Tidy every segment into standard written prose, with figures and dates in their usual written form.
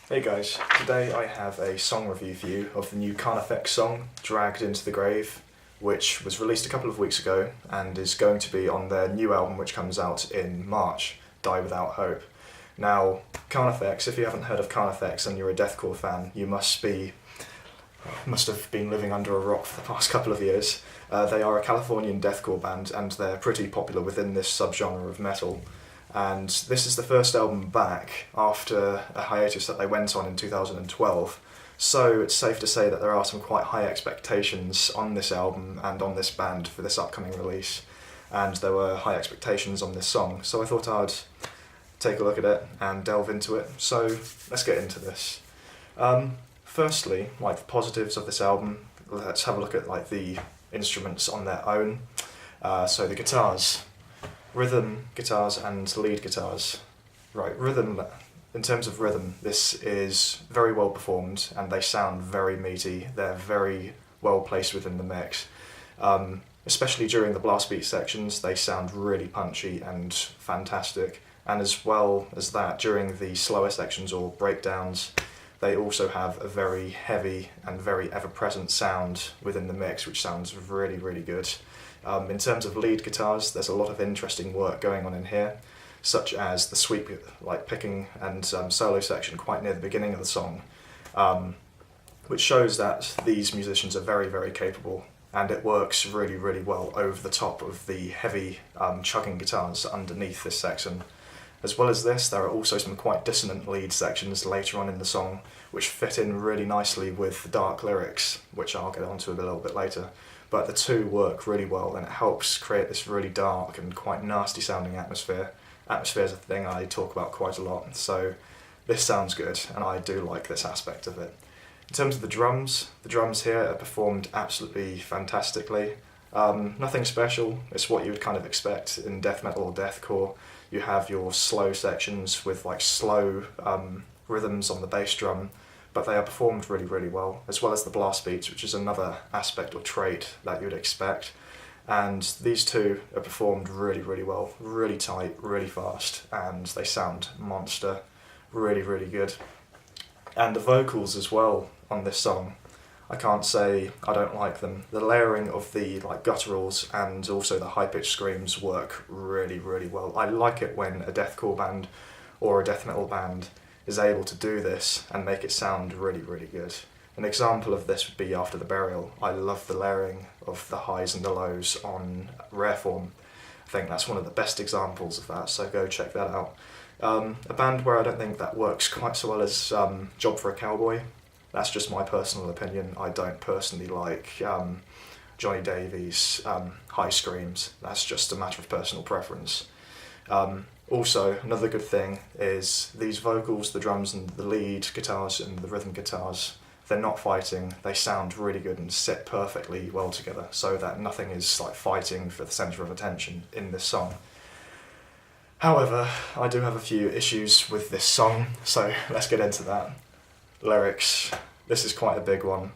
Hey guys, today I have a song review for you of the new CARNIFEX song, Dragged Into the Grave, which was released a couple of weeks ago and is going to be on their new album which comes out in March, Die Without Hope. Now, CARNIFEX, if you haven't heard of CARNIFEX and you're a deathcore fan, you must have been living under a rock for the past couple of years. They are a Californian deathcore band and they're pretty popular within this subgenre of metal. And this is the first album back after a hiatus that they went on in 2012. So it's safe to say that there are some quite high expectations on this album and on this band for this upcoming release. And there were high expectations on this song, so I thought I'd take a look at it and delve into it. So let's get into this. Firstly, like the positives of this album, let's have a look at like the instruments on their own. So the guitars. Rhythm guitars and lead guitars. Right, rhythm, in terms of rhythm, this is very well performed and they sound very meaty. They're very well placed within the mix. Especially during the blast beat sections, they sound really punchy and fantastic. And as well as that, during the slower sections or breakdowns, they also have a very heavy and very ever-present sound within the mix, which sounds really, really good. In terms of lead guitars, there's a lot of interesting work going on in here, such as the sweep, like picking and solo section quite near the beginning of the song, which shows that these musicians are very, very capable, and it works really, really well over the top of the heavy chugging guitars underneath this section. As well as this, there are also some quite dissonant lead sections later on in the song, which fit in really nicely with the dark lyrics, which I'll get onto a little bit later. But the two work really well, and it helps create this really dark and quite nasty sounding atmosphere. Atmosphere is a thing I talk about quite a lot, so this sounds good, and I do like this aspect of it. In terms of the drums here are performed absolutely fantastically. Nothing special, it's what you would kind of expect in death metal or deathcore. You have your slow sections with like slow rhythms on the bass drum, but they are performed really, really well, as well as the blast beats, which is another aspect or trait that you would expect. And these two are performed really, really well, really tight, really fast, and they sound monster, really, really good. And the vocals as well on this song, I can't say I don't like them. The layering of the like gutturals and also the high-pitched screams work really, really well. I like it when a deathcore band or a death metal band is able to do this and make it sound really, really good. An example of this would be After the Burial. I love the layering of the highs and the lows on Rare Form. I think that's one of the best examples of that, so go check that out. A band where I don't think that works quite so well is Job for a Cowboy. That's just my personal opinion. I don't personally like Johnny Davies' high screams. That's just a matter of personal preference. Also, another good thing is these vocals, the drums and the lead guitars and the rhythm guitars, they're not fighting, they sound really good and sit perfectly well together, so that nothing is like fighting for the centre of attention in this song. However, I do have a few issues with this song, so let's get into that. Lyrics, this is quite a big one.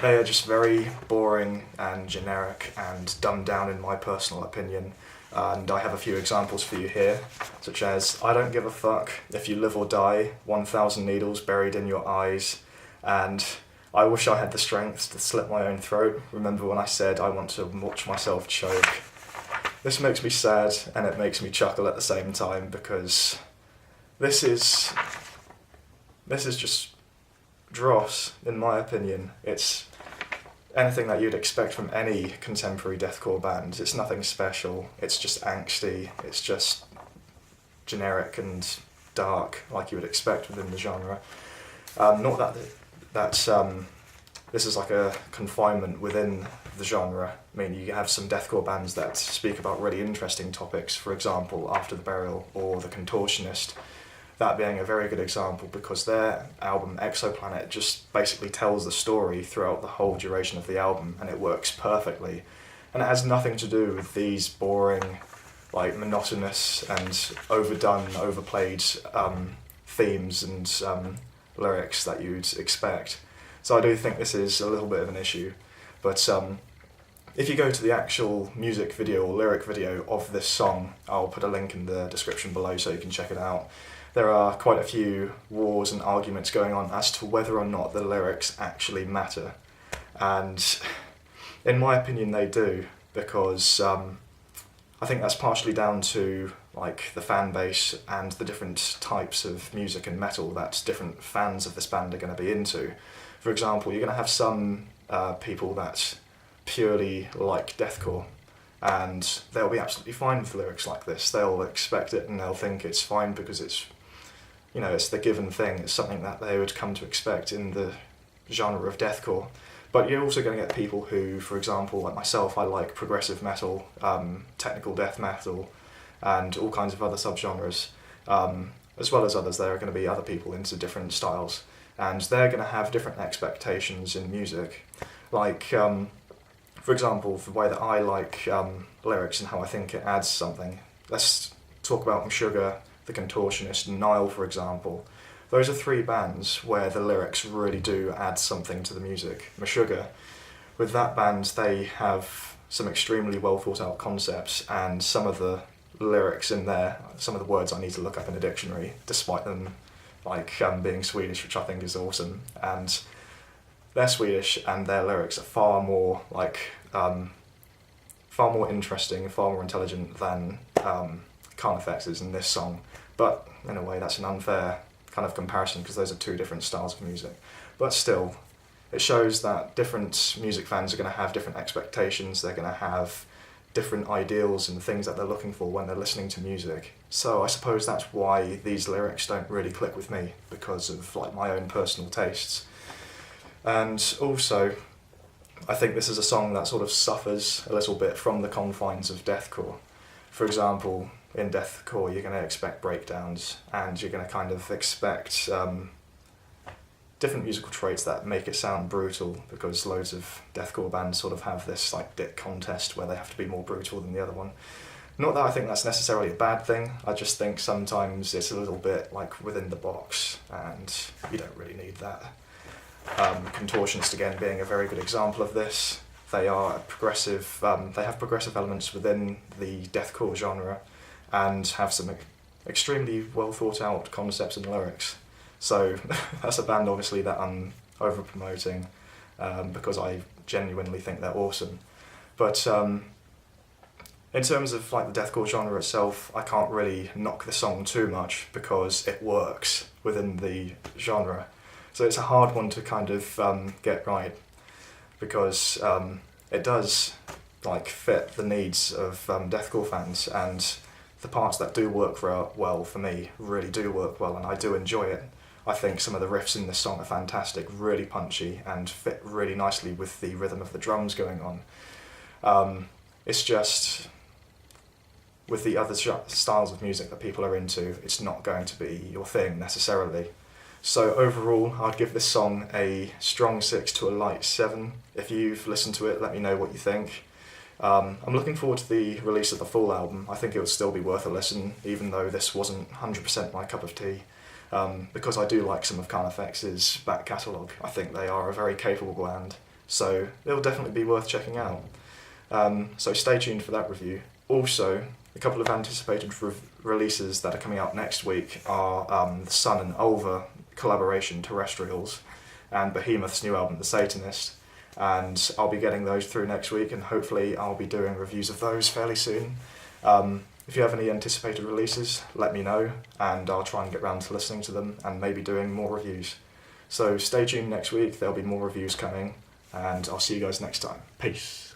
They are just very boring and generic and dumbed down in my personal opinion. And I have a few examples for you here, such as, I don't give a fuck if you live or die, 1,000 needles buried in your eyes, and I wish I had the strength to slit my own throat. Remember when I said I want to watch myself choke? This makes me sad and it makes me chuckle at the same time, because this is just dross, in my opinion. It's anything that you'd expect from any contemporary deathcore band. It's nothing special, it's just angsty, it's just generic and dark, like you would expect within the genre. Not that this is like a confinement within the genre. I mean, you have some deathcore bands that speak about really interesting topics, for example, After the Burial or The Contortionist. That being a very good example, because their album Exoplanet just basically tells the story throughout the whole duration of the album, and it works perfectly. And it has nothing to do with these boring, like monotonous and overdone, overplayed themes and lyrics that you'd expect. So I do think this is a little bit of an issue. But if you go to the actual music video or lyric video of this song, I'll put a link in the description below so you can check it out. there are quite a few wars and arguments going on as to whether or not the lyrics actually matter. And in my opinion they do, because I think that's partially down to like the fan base and the different types of music and metal that different fans of this band are going to be into. For example, you're going to have some people that purely like deathcore, and they'll be absolutely fine with lyrics like this. They'll expect it and they'll think it's fine because it's, you know, it's the given thing. It's something that they would come to expect in the genre of deathcore. But you're also going to get people who, for example, like myself, I like progressive metal, technical death metal, and all kinds of other subgenres, as well as others. There are going to be other people into different styles, and they're going to have different expectations in music. Like, for example, the way that I like lyrics and how I think it adds something. Let's talk about Meshuggah, The Contortionist, and Nile, for example. Those are three bands where the lyrics really do add something to the music. Meshuggah, with that band, they have some extremely well thought out concepts, and some of the lyrics in there, some of the words I need to look up in a dictionary, despite them like being Swedish, which I think is awesome. And they're Swedish, and their lyrics are far more interesting, far more intelligent than CARNIFEX is in this song. But in a way, that's an unfair kind of comparison because those are two different styles of music. But still, it shows that different music fans are going to have different expectations. They're going to have different ideals and things that they're looking for when they're listening to music. So I suppose that's why these lyrics don't really click with me, because of like my own personal tastes. And also, I think this is a song that sort of suffers a little bit from the confines of deathcore. For example, in deathcore you're going to expect breakdowns, and you're going to kind of expect different musical traits that make it sound brutal, because loads of deathcore bands sort of have this like dick contest where they have to be more brutal than the other one. Not that I think that's necessarily a bad thing, I just think sometimes it's a little bit like within the box and you don't really need that. Contortionist again being a very good example of this. They are progressive, they have progressive elements within the deathcore genre and have some extremely well thought out concepts and lyrics. So that's a band obviously that I'm over promoting because I genuinely think they're awesome. But in terms of like the deathcore genre itself, I can't really knock the song too much because it works within the genre. So it's a hard one to kind of get right, because it does like fit the needs of deathcore fans, and the parts that do work well for me really do work well, and I do enjoy it. I think some of the riffs in this song are fantastic, really punchy, and fit really nicely with the rhythm of the drums going on. It's just, with the other styles of music that people are into, it's not going to be your thing necessarily. So overall, I'd give this song a strong 6 to a light 7. If you've listened to it, let me know what you think. I'm looking forward to the release of the full album. I think it will still be worth a listen, even though this wasn't 100% my cup of tea. Because I do like some of CARNIFEX's back catalogue. I think they are a very capable band, so it'll definitely be worth checking out. So stay tuned for that review. Also, a couple of anticipated releases that are coming out next week are the Sun and Ulva collaboration Terrestrials, and Behemoth's new album The Satanist, and I'll be getting those through next week, and hopefully I'll be doing reviews of those fairly soon. If you have any anticipated releases, let me know, and I'll try and get round to listening to them and maybe doing more reviews. So stay tuned next week, there'll be more reviews coming, and I'll see you guys next time. Peace.